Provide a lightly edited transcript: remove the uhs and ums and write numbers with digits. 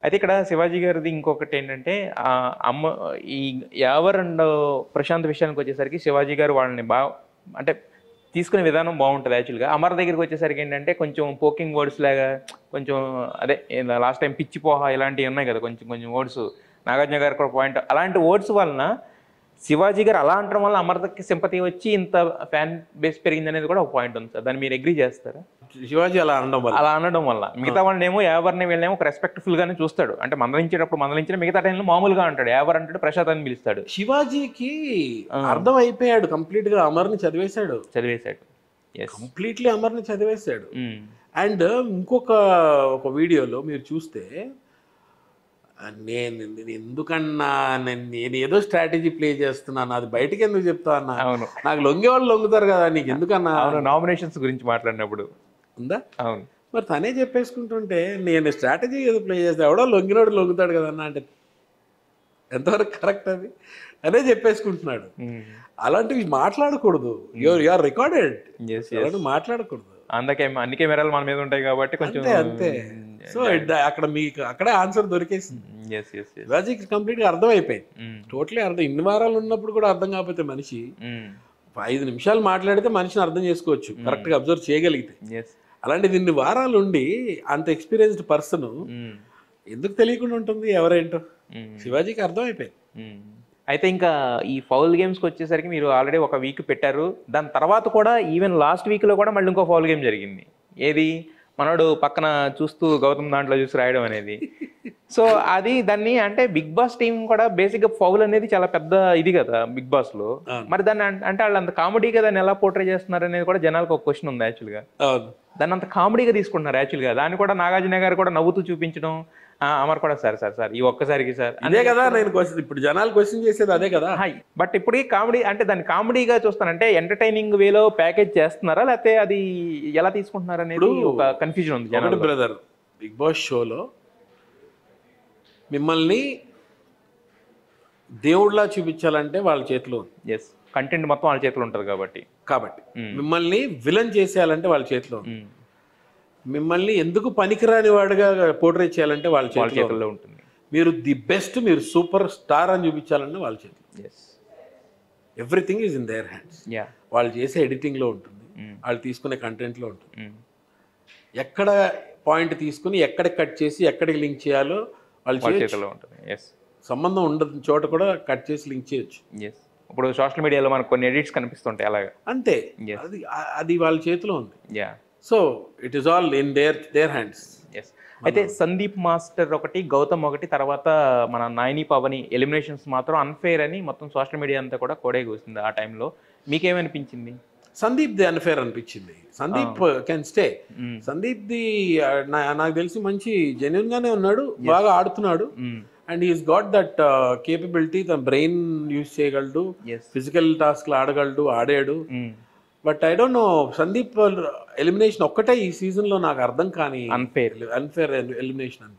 అయితే ఇక్కడ శివాజీ గారిది ఇంకొకటేంటంటే అమ్మ ఈ యావర్ అండ్ ప్రశాంత్ విషయానికొచ్చేసరికి శివాజీ గారు వాళ్ళని అంటే తీసుకునే విధానం బావుంటది యాక్చువల్‌గా. అమర్ దగ్గరికి వచ్చేసరికి ఏంటంటే కొంచెం పోకింగ్ వర్డ్స్ లాగా కొంచెం అదే లాస్ట్ టైమ్ పిచ్చి పోహ ఇలాంటివి ఉన్నాయి కదా! కొంచెం కొంచెం వర్డ్స్. నాగార్జున గారికి ఒక పాయింట్ అలాంటి వర్డ్స్ వలన శివాజీ గారు అలా అనటం వల్ల అమర్‌కి సింపతి వచ్చి ఇంత ఫ్యాన్ బేస్ పెరిగిందనేది కూడా ఒక పాయింట్ ఉంది సార్. దాన్ని మీరు అగ్రీ చేస్తారా? శివాజీ అలా అనడం వల్ల. అలా అనడం వల్ల. మిగతా వాళ్ళనేమో యావర్‌ని వీళ్ళనేమో ఒక రెస్పెక్ట్‌ఫుల్ గానే చూస్తాడు. అంటే మందలించేటప్పుడు మందలించిన మిగతా టైంలో మామూలుగా అంటాడు. యావర్ అంటాడు, ప్రసాద్ అని పిలుస్తాడు. శివాజీకి అర్థం అయిపోయాడు కంప్లీట్ గా, అమర్ని చదివేశాడు. కంప్లీట్లీ అమర్ని చదివేశాడు. అండ్ ఇంకొక ఒక వీడియోలో మీరు చూస్తే నేను ఎందుకన్నా నేను ఏదో స్ట్రాటజీ ప్లే చేస్తున్నాను, అది బయటకి ఎందుకు చెప్తా అన్నా, నాకు లొంగే వాళ్ళు లొంగుతారు కదా, నీకు ఎందుకన్నా నామినేషన్స్ గురించి మాట్లాడినప్పుడు ఉందా? అవును. మరి తనే చెప్పేసుకుంటుంటే నేను స్ట్రాటజీ ఏదో ప్లే చేస్తే ఎవడో లొంగినోడు లొంగుతాడు కదా అన్న, అంటే ఎంతవరకు కరెక్ట్ అది అనే చెప్పేసుకుంటున్నాడు. అలాంటివి మాట్లాడకూడదు. యూఆర్ రికార్డెడ్, అలాంటివి మాట్లాడకూడదు. అందుకే అన్ని కెమెరాలు మన మీద ఉంటాయి కాబట్టి కొంచెం అంతే. సో అక్కడ మీకు అక్కడే ఆన్సర్ దొరికేసింది. శివాజీకి కంప్లీట్ గా అర్థం అయిపోయింది. టోటలీ అర్థం. ఇన్ని వారాలు ఉన్నప్పుడు కూడా అర్థం కాకపోతే మనిషి 5 నిమిషాలు మాట్లాడితే మనిషిని అర్థం చేసుకోవచ్చు, కరెక్ట్ గా అబ్జర్వ్ చేయగలిగితే. అలాంటిది ఇన్ని వారాలు ఉండి అంత ఎక్స్పీరియన్స్డ్ పర్సన్ ఎందుకు తెలియకుండా ఉంటుంది ఎవరేంటో? శివాజీకి అర్థం అయిపోయింది. అయితే ఇంకా ఈ ఫౌల్ గేమ్స్కి వచ్చేసరికి మీరు ఆల్రెడీ ఒక వీక్ పెట్టారు. దాని తర్వాత కూడా ఈవెన్ లాస్ట్ వీక్లో కూడా మళ్ళీ ఇంకో ఫౌల్ గేమ్ జరిగింది. ఏది మనోడు పక్కన చూస్తూ గౌతమ్ దాంట్లో చూసి రాయడం అనేది. సో అది దాన్ని అంటే బిగ్ బాస్ టీం కూడా బేసిక్గా ఫౌల్ అనేది చాలా పెద్ద ఇది కదా బిగ్ బాస్లో. మరి దాన్ని అంటే వాళ్ళు అంత కామెడీగా దాన్ని ఎలా పోర్ట్రే చేస్తున్నారు అనేది కూడా జనాలకు ఒక క్వశ్చన్ ఉంది యాక్చువల్గా. దాన్ని అంత కామెడీగా తీసుకుంటున్నారు యాక్చువల్గా. దాన్ని కూడా నాగార్జున గారు కూడా నవ్వుతూ చూపించడం, అమర్ కూడా సార్ ఈ ఒక్కసారికి సార్ అదే కదా నేను క్వశ్చన్, ఇప్పుడు జనాలు క్వశ్చన్ చేసేది అదే కదా. బట్ ఇప్పుడు కామెడీ అంటే దాన్ని కామెడీగా చూస్తానంటే ఎంటర్టైనింగ్ వేలో ప్యాకేజ్ చేస్తున్నారా లేకపోతే అది ఎలా తీసుకుంటున్నారు అనేది ఒక కన్ఫ్యూజన్ ఉంది జనాలు. బ్రదర్, బిగ్ బాస్ షోలో మిమ్మల్ని దేవుడిలా చూపించాలంటే వాళ్ళ చేతిలో ఉంది. కంటెంట్ మొత్తం వాళ్ళ చేతిలో ఉంటుంది కాబట్టి మిమ్మల్ని విలన్ చేసేయాలంటే వాళ్ళ చేతిలో ఉంది. మిమ్మల్ని ఎందుకు పనికిరాని వాడుగా పోర్ట్రే చేయాలంటే వాళ్ళ చేతిలో ఉంటుంది. మీరు ది బెస్ట్, మీరు సూపర్ స్టార్ అని చూపించాలంటే వాళ్ళ చేతిలో. Everything is in their hands. వాళ్ళు చేసే ఎడిటింగ్లో ఉంటుంది, వాళ్ళు తీసుకునే కంటెంట్లో ఉంటుంది. ఎక్కడ పాయింట్ తీసుకుని ఎక్కడ కట్ చేసి ఎక్కడికి లింక్ చేయాలో వాళ్ళ చేతిలో ఉంటుంది. సంబంధం ఉండదు చోట కూడా కట్ చేసి లింక్ చేయొచ్చు. ఇప్పుడు సోషల్ మీడియాలో మనకు కొన్ని ఎడిట్స్ కనిపిస్తుంటాయి అలాగా. అంతే, అది వాళ్ళ చేతిలో ఉంది. So it is all in their hands. అయితే సందీప్ మాస్టర్ ఒకటి, గౌతమ్ ఒకటి, తర్వాత మన నాయని పవని ఎలిమినేషన్స్ మాత్రం అన్ఫేర్ అని మొత్తం సోషల్ మీడియా అంతా కూడా కోడే కూసింది. ఆ టైంలో మీకేమనిపించింది? సందీప్ ది అన్ఫేర్ అనిపించింది. Sandeep can stay. Sandeep the నాకు తెలిసి మంచి జెన్యున్ గానే ఉన్నాడు, బాగా ఆడుతున్నాడు. And he's got that capability, తన బ్రెయిన్ యూజ్ చేయగలడు, ఫిజికల్ టాస్క్లు ఆడగలడు, ఆడాడు. But I don't know, Sandeep elimination ఒక్కటే ఈ సీజన్ లో నాకు అర్థం కాని అన్ఫేర్ ఎలిమినేషన్